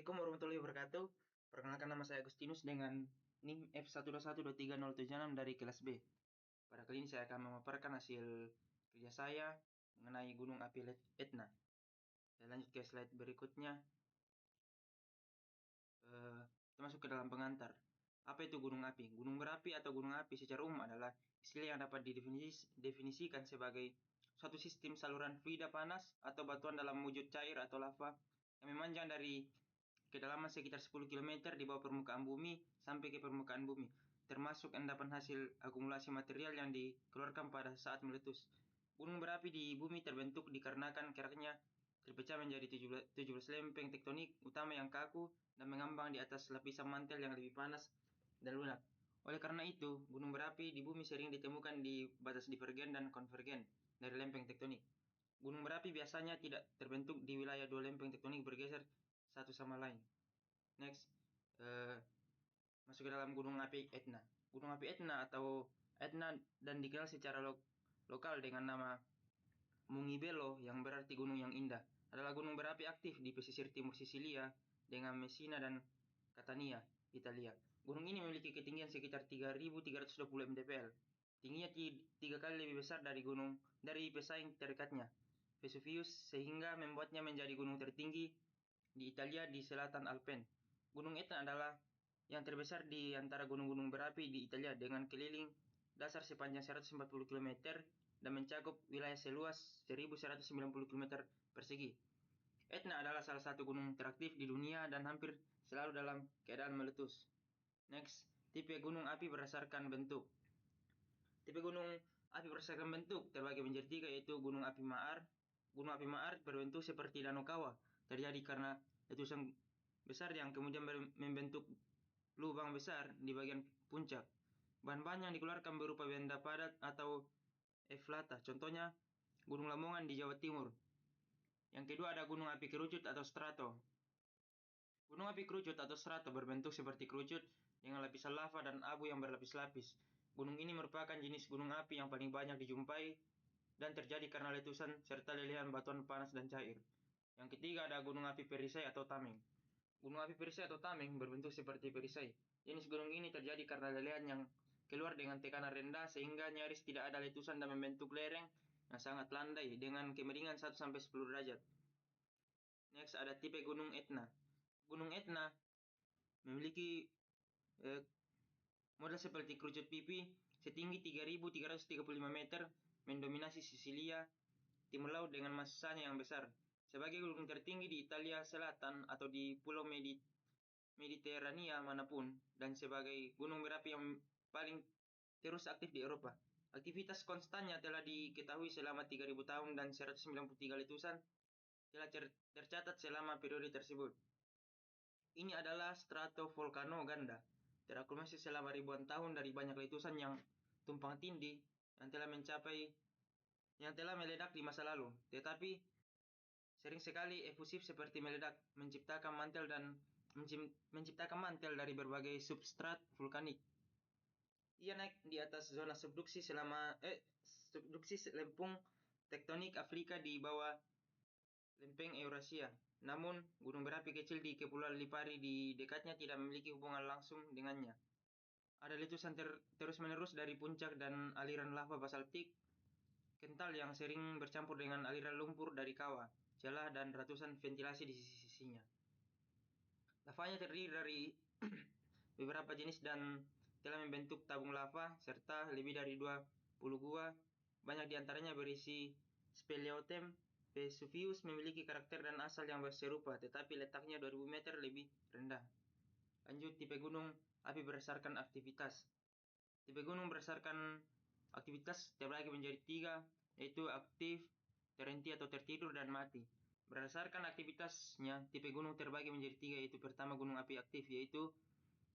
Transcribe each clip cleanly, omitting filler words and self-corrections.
Assalamualaikum warahmatullahi wabarakatuh. Perkenalkan, nama saya Agustinus dengan NIM F121230776 dari kelas B. Pada kali ini saya akan memaparkan hasil kerja saya mengenai Gunung Api Etna. Saya lanjut ke slide berikutnya. Kita masuk ke dalam pengantar. Apa itu gunung api? Gunung berapi atau gunung api secara umum adalah istilah yang dapat didefinisikan sebagai suatu sistem saluran fluida panas atau batuan dalam wujud cair atau lava yang memanjang dari kedalaman sekitar 10 km di bawah permukaan bumi sampai ke permukaan bumi, termasuk endapan hasil akumulasi material yang dikeluarkan pada saat meletus. Gunung berapi di bumi terbentuk dikarenakan keraknya terpecah menjadi 17 lempeng tektonik utama yang kaku dan mengambang di atas lapisan mantel yang lebih panas dan lunak. Oleh karena itu, gunung berapi di bumi sering ditemukan di batas divergen dan konvergen dari lempeng tektonik. Gunung berapi biasanya tidak terbentuk di wilayah dua lempeng tektonik bergeser satu sama lain. Next, masuk ke dalam gunung api Etna. Gunung api Etna atau Etna dan dikenal secara lokal dengan nama Mungibello yang berarti gunung yang indah, adalah gunung berapi aktif di pesisir timur Sisilia dengan Messina dan Catania, Italia. Gunung ini memiliki ketinggian sekitar 3.320 mdpl. Tingginya 3 kali lebih besar dari pesaing terdekatnya, Vesuvius, sehingga membuatnya menjadi gunung tertinggi di Italia di selatan Alpen. Gunung Etna adalah yang terbesar di antara gunung-gunung berapi di Italia dengan keliling dasar sepanjang 140 km dan mencakup wilayah seluas 1.190 km persegi. Etna adalah salah satu gunung teraktif di dunia dan hampir selalu dalam keadaan meletus. Next, tipe gunung api berdasarkan bentuk. Tipe gunung api berdasarkan bentuk terbagi menjadi tiga, yaitu gunung api maar. Gunung api maar berbentuk seperti danau kawah, terjadi karena letusan besar yang kemudian membentuk lubang besar di bagian puncak. Bahan-bahan yang dikeluarkan berupa benda padat atau eflata, contohnya Gunung Lamongan di Jawa Timur. Yang kedua ada gunung api kerucut atau strato. Gunung api kerucut atau strato berbentuk seperti kerucut dengan lapisan lava dan abu yang berlapis-lapis. Gunung ini merupakan jenis gunung api yang paling banyak dijumpai dan terjadi karena letusan serta lelehan batuan panas dan cair. Yang ketiga ada gunung api perisai atau tameng. Gunung api perisai atau tameng berbentuk seperti perisai. Jenis gunung ini terjadi karena lelehan yang keluar dengan tekanan rendah sehingga nyaris tidak ada letusan dan membentuk lereng yang sangat landai dengan kemiringan 1-10 derajat. Next ada tipe gunung Etna. Gunung Etna memiliki model seperti kerucut pipi setinggi 3.335 meter, mendominasi Sisilia timur laut dengan masanya yang besar. Sebagai gunung tertinggi di Italia Selatan atau di Pulau Mediterania manapun, dan sebagai gunung berapi yang paling terus aktif di Eropa. Aktivitas konstannya telah diketahui selama 3.000 tahun dan 193 letusan telah tercatat selama periode tersebut. Ini adalah stratovolcano ganda, terakumulasi selama ribuan tahun dari banyak letusan yang tumpang tindih yang telah meledak di masa lalu, tetapi sering sekali efusif seperti meledak, menciptakan mantel dari berbagai substrat vulkanik. Ia naik di atas zona subduksi lempung tektonik Afrika di bawah lempeng Eurasia. Namun, gunung berapi kecil di Kepulauan Lipari di dekatnya tidak memiliki hubungan langsung dengannya. Ada letusan terus-menerus dari puncak dan aliran lava basaltik kental yang sering bercampur dengan aliran lumpur dari kawah, celah, dan ratusan ventilasi di sisi-sisinya. Lavanya terdiri dari beberapa jenis dan telah membentuk tabung lava serta lebih dari 20 gua. Banyak di antaranya berisi speleothem. Vesuvius memiliki karakter dan asal yang serupa, tetapi letaknya 2000 meter lebih rendah. Lanjut, tipe gunung api berdasarkan aktivitas. Tipe gunung berdasarkan aktivitas terbagi menjadi tiga, yaitu aktif, terhenti atau tertidur, dan mati. Berdasarkan aktivitasnya, tipe gunung terbagi menjadi tiga, yaitu pertama gunung api aktif, yaitu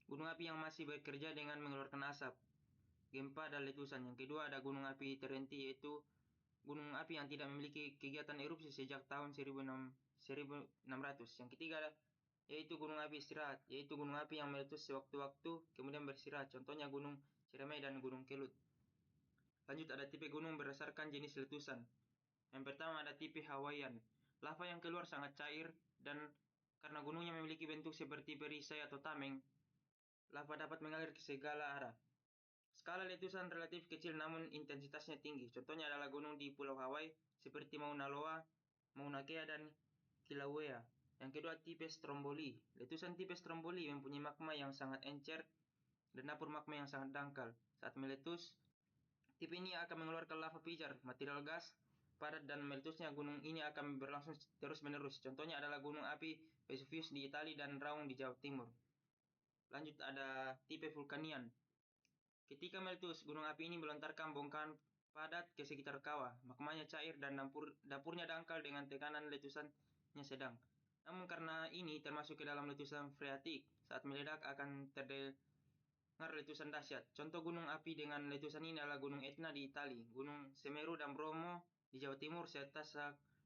gunung api yang masih bekerja dengan mengeluarkan asap, gempa, dan letusan. Yang kedua ada gunung api terhenti, yaitu gunung api yang tidak memiliki kegiatan erupsi sejak tahun 1600. Yang ketiga yaitu gunung api istirahat, yaitu gunung api yang meletus sewaktu-waktu kemudian beristirahat, contohnya gunung Ciremai dan gunung Kelut. Lanjut, ada tipe gunung berdasarkan jenis letusan. Yang pertama ada tipe Hawaiian. Lava yang keluar sangat cair dan Karena gunungnya memiliki bentuk seperti perisai atau tameng, lava dapat mengalir ke segala arah. Skala letusan relatif kecil namun intensitasnya tinggi. Contohnya adalah gunung di Pulau Hawaii seperti Mauna Loa, Mauna Kea, dan Kilauea. Yang kedua, tipe Stromboli. Letusan tipe Stromboli mempunyai magma yang sangat encer dan dapur magma yang sangat dangkal. Saat meletus, tipe ini akan mengeluarkan lava pijar, material gas, padat, dan meletusnya gunung ini akan berlangsung terus-menerus. Contohnya adalah gunung api Vesuvius di Italia dan Raung di Jawa Timur. Lanjut ada tipe Vulkanian. Ketika meletus, gunung api ini melontarkan bongkahan padat ke sekitar kawah. Magmanya cair dan dapurnya dangkal dengan tekanan letusannya sedang. Namun karena ini termasuk ke dalam letusan freatik, saat meledak akan terdengar letusan dahsyat. Contoh gunung api dengan letusan ini adalah Gunung Etna di Italia, Gunung Semeru dan Bromo di Jawa Timur, serta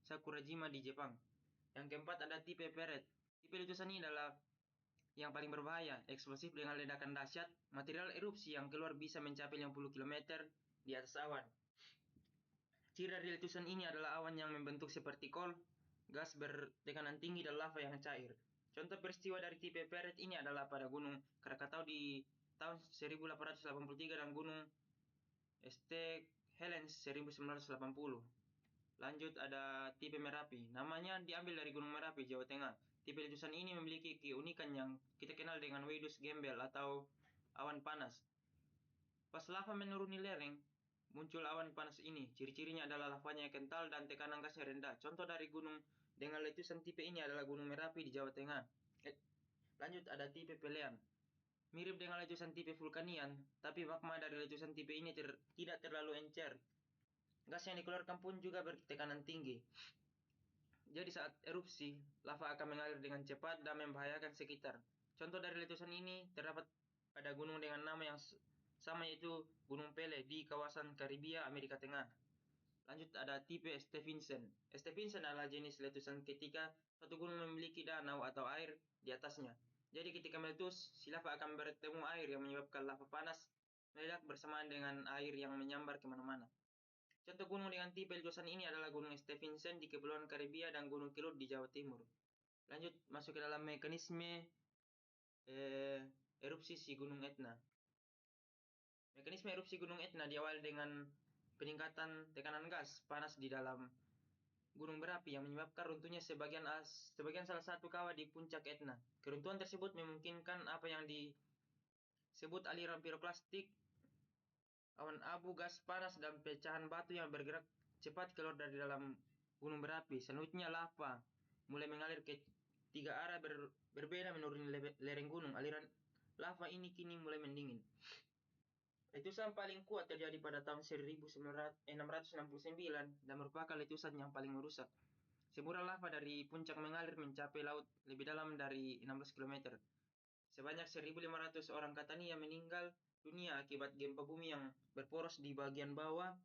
Sakurajima di Jepang. Yang keempat ada tipe Peret. Tipe letusan ini adalah yang paling berbahaya, eksplosif dengan ledakan dahsyat, material erupsi yang keluar bisa mencapai 50 km di atas awan. Ciri dari letusan ini adalah awan yang membentuk seperti kol, gas bertekanan tinggi, dan lava yang cair. Contoh peristiwa dari tipe Peret ini adalah pada Gunung Krakatau di tahun 1883 dan Gunung St. Helens 1980. Lanjut ada tipe Merapi. Namanya diambil dari Gunung Merapi, Jawa Tengah. Tipe letusan ini memiliki keunikan yang kita kenal dengan wedus gembel atau awan panas. Pas lava menuruni lereng, muncul awan panas ini. Ciri-cirinya adalah lavanya kental dan tekanan gasnya rendah. Contoh dari gunung dengan letusan tipe ini adalah Gunung Merapi di Jawa Tengah. Lanjut ada tipe Pelean. Mirip dengan letusan tipe Vulkanian, tapi magma dari letusan tipe ini tidak terlalu encer. Gas yang dikeluarkan pun juga bertekanan tinggi. Jadi saat erupsi, lava akan mengalir dengan cepat dan membahayakan sekitar. Contoh dari letusan ini terdapat pada gunung dengan nama yang sama, yaitu Gunung Pele di kawasan Karibia, Amerika Tengah. Lanjut ada tipe Stephenson. Stephenson adalah jenis letusan ketika suatu gunung memiliki danau atau air di atasnya. Jadi ketika meletus, si lava akan bertemu air yang menyebabkan lava panas meledak bersamaan dengan air yang menyambar kemana-mana. Contoh gunung dengan tipe letusan ini adalah Gunung Stephenson di Kepulauan Karibia dan Gunung Kelud di Jawa Timur. Lanjut masuk ke dalam mekanisme erupsi si Gunung Etna. Mekanisme erupsi Gunung Etna diawali dengan peningkatan tekanan gas panas di dalam gunung berapi yang menyebabkan runtuhnya sebagian salah satu kawah di puncak Etna. Keruntuhan tersebut memungkinkan apa yang disebut aliran piroklastik, awan abu, gas panas, dan pecahan batu yang bergerak cepat keluar dari dalam gunung berapi. Selanjutnya lava mulai mengalir ke tiga arah berbeda menuruni lereng gunung. Aliran lava ini kini mulai mendingin. Letusan paling kuat terjadi pada tahun 1669 dan merupakan letusan yang paling merusak. Semburan lava dari puncak mengalir mencapai laut lebih dalam dari 16 km. Sebanyak 1.500 orang Catania meninggal dunia akibat gempa bumi yang berporos di bagian bawah.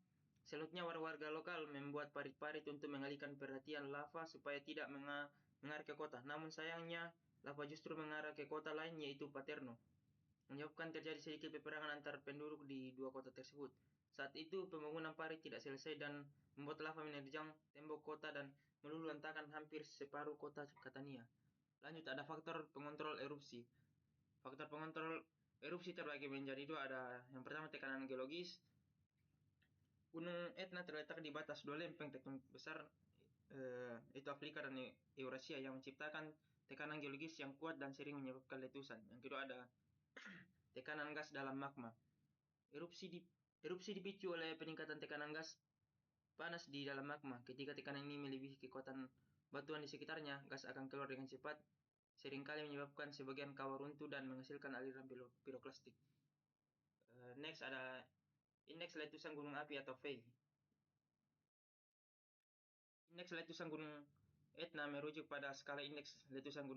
Selanjutnya warga lokal membuat parit-parit untuk mengalihkan perhatian lava supaya tidak mengarah ke kota. Namun sayangnya lava justru mengarah ke kota lain, yaitu Paterno, menyebabkan terjadi sedikit peperangan antar penduduk di dua kota tersebut. Saat itu pembangunan parit tidak selesai dan membuat lava menerjang tembok kota dan meluluhlantakkan hampir separuh kota Catania. Lanjut ada faktor pengontrol erupsi. Faktor pengontrol erupsi terbagi menjadi dua. Ada yang pertama tekanan geologis. Gunung Etna terletak di batas dua lempeng tektonik besar, itu Afrika dan Eurasia, yang menciptakan tekanan geologis yang kuat dan sering menyebabkan letusan. Yang kedua ada tekanan gas dalam magma. Erupsi dipicu oleh peningkatan tekanan gas panas di dalam magma. Ketika tekanan ini melebihi kekuatan batuan di sekitarnya, gas akan keluar dengan cepat, seringkali menyebabkan sebagian kawah runtuh dan menghasilkan aliran piroklastik. Next ada indeks letusan gunung api atau VEI. Indeks letusan gunung Etna merujuk pada skala indeks letusan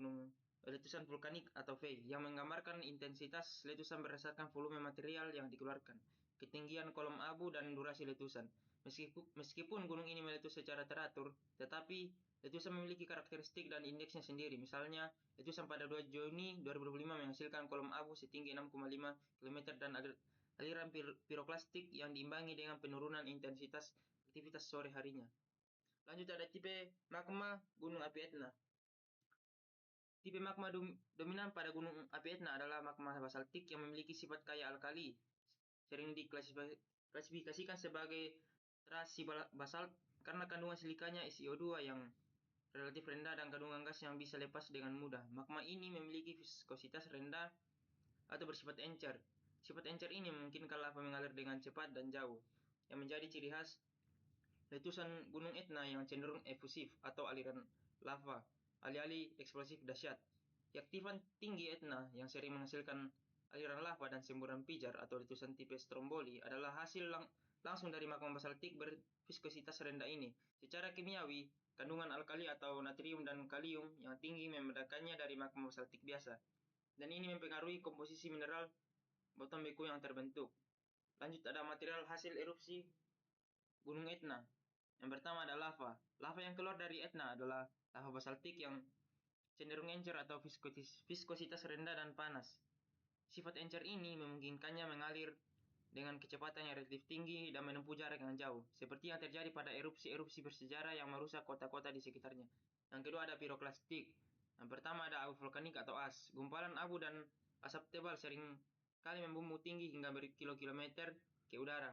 vulkanik atau VEI yang menggambarkan intensitas letusan berdasarkan volume material yang dikeluarkan, ketinggian kolom abu, dan durasi letusan. Meskipun gunung ini meletus secara teratur, tetapi letusan memiliki karakteristik dan indeksnya sendiri. Misalnya, letusan pada 2 Juni 2025 menghasilkan kolom abu setinggi 6,5 km dan aliran piroklastik yang diimbangi dengan penurunan intensitas aktivitas sore harinya. Lanjut ada tipe magma gunung api Etna. Tipe magma dominan pada gunung api Etna adalah magma basaltik yang memiliki sifat kaya alkali, sering diklasifikasikan sebagai terasi basalt karena kandungan silikanya SiO2 yang relatif rendah dan kandungan gas yang bisa lepas dengan mudah. Magma ini memiliki viskositas rendah atau bersifat encer. Sifat encer ini memungkinkan lava mengalir dengan cepat dan jauh, yang menjadi ciri khas letusan gunung Etna yang cenderung efusif atau aliran lava, alih-alih eksplosif dahsyat. Keaktifan tinggi Etna yang sering menghasilkan aliran lava dan semburan pijar atau letusan tipe stromboli adalah hasil langsung dari magma basaltik berviskositas rendah ini. Secara kimiawi, kandungan alkali atau natrium dan kalium yang tinggi membedakannya dari magma basaltik biasa. Dan ini mempengaruhi komposisi mineral batuan beku yang terbentuk. Lanjut ada material hasil erupsi Gunung Etna. Yang pertama ada lava. Lava yang keluar dari Etna adalah lava basaltik yang cenderung encer atau viskositas rendah dan panas. Sifat encer ini memungkinkannya mengalir dengan kecepatan yang relatif tinggi dan menempuh jarak yang jauh, seperti yang terjadi pada erupsi-erupsi bersejarah yang merusak kota-kota di sekitarnya. Yang kedua ada piroklastik. Yang pertama ada abu vulkanik atau as. Gumpalan abu dan asap tebal sering kali membumbung tinggi hingga berkilo-kilometer ke udara,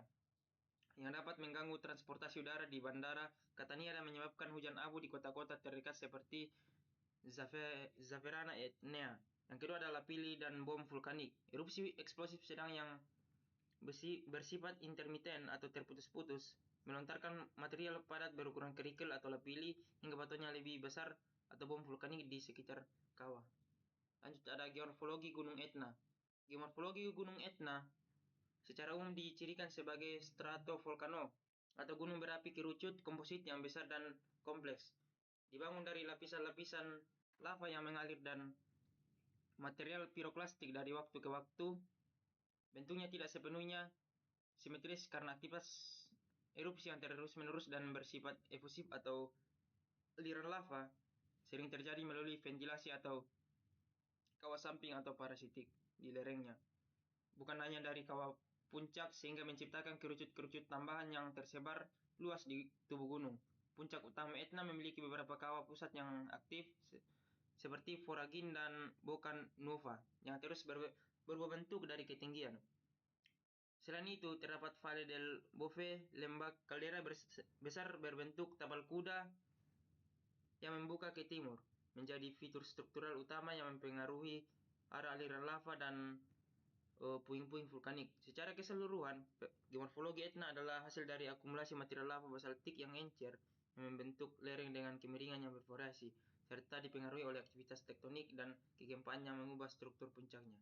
yang dapat mengganggu transportasi udara di bandara Catania dan menyebabkan hujan abu di kota-kota terdekat seperti Zaferana Etnea. Yang kedua adalah pili dan bom vulkanik. Erupsi eksplosif sedang yang bersifat intermiten atau terputus-putus melontarkan material padat berukuran kerikil atau lapili hingga batuannya lebih besar atau bom vulkanik di sekitar kawah. Lanjut ada geomorfologi Gunung Etna. Geomorfologi Gunung Etna secara umum dicirikan sebagai stratovolcano atau gunung berapi kerucut komposit yang besar dan kompleks. Dibangun dari lapisan-lapisan lava yang mengalir dan material piroklastik dari waktu ke waktu. Bentuknya tidak sepenuhnya simetris karena aktivitas erupsi yang terus-menerus dan bersifat efusif atau aliran lava sering terjadi melalui ventilasi atau kawah samping atau parasitik di lerengnya. Bukan hanya dari kawah puncak sehingga menciptakan kerucut-kerucut tambahan yang tersebar luas di tubuh gunung. Puncak utama Etna memiliki beberapa kawah pusat yang aktif seperti Voragin dan Bocan Nuova yang terus berubah bentuk dari ketinggian. Selain itu, terdapat Valle del Bove, lembah kaldera besar berbentuk tapal kuda yang membuka ke timur, menjadi fitur struktural utama yang mempengaruhi arah aliran lava dan puing-puing vulkanik. Secara keseluruhan, geomorfologi Etna adalah hasil dari akumulasi material lava basaltik yang encer yang membentuk lereng dengan kemiringan yang bervariasi, serta dipengaruhi oleh aktivitas tektonik dan kegempaan yang mengubah struktur puncaknya.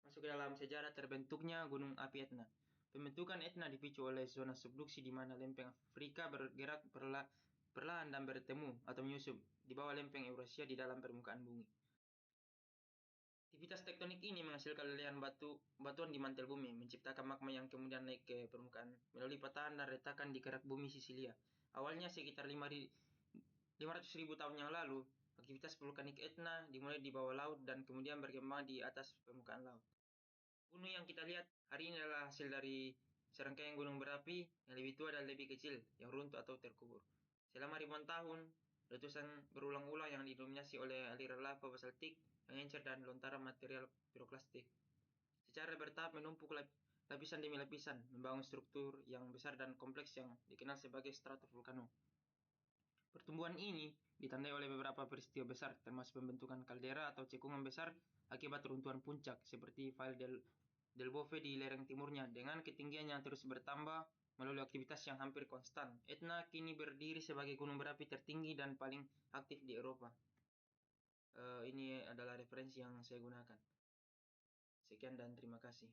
Masuk ke dalam sejarah terbentuknya Gunung Api Etna. Pembentukan Etna dipicu oleh zona subduksi di mana lempeng Afrika bergerak perlahan dan bertemu atau menyusup di bawah lempeng Eurasia di dalam permukaan bumi. Aktivitas tektonik ini menghasilkan lelehan batuan di mantel bumi, menciptakan magma yang kemudian naik ke permukaan melalui patahan dan retakan di kerak bumi Sisilia. Awalnya sekitar 500.000 tahun yang lalu, aktivitas vulkanik Etna dimulai di bawah laut dan kemudian berkembang di atas permukaan laut. Gunung yang kita lihat hari ini adalah hasil dari serangkaian gunung berapi yang lebih tua dan lebih kecil, yang runtuh atau terkubur. Selama ribuan tahun, letusan berulang-ulang yang didominasi oleh aliran lava basaltik yang encer dan lontaran material piroklastik secara bertahap menumpuk lapisan demi lapisan, membangun struktur yang besar dan kompleks yang dikenal sebagai stratovolcano. Pertumbuhan ini ditandai oleh beberapa peristiwa besar, termasuk pembentukan kaldera atau cekungan besar akibat runtuhan puncak, seperti Valle del Bove di lereng timurnya, dengan ketinggian yang terus bertambah melalui aktivitas yang hampir konstan. Etna kini berdiri sebagai gunung berapi tertinggi dan paling aktif di Eropa. Ini adalah referensi yang saya gunakan. Sekian dan terima kasih.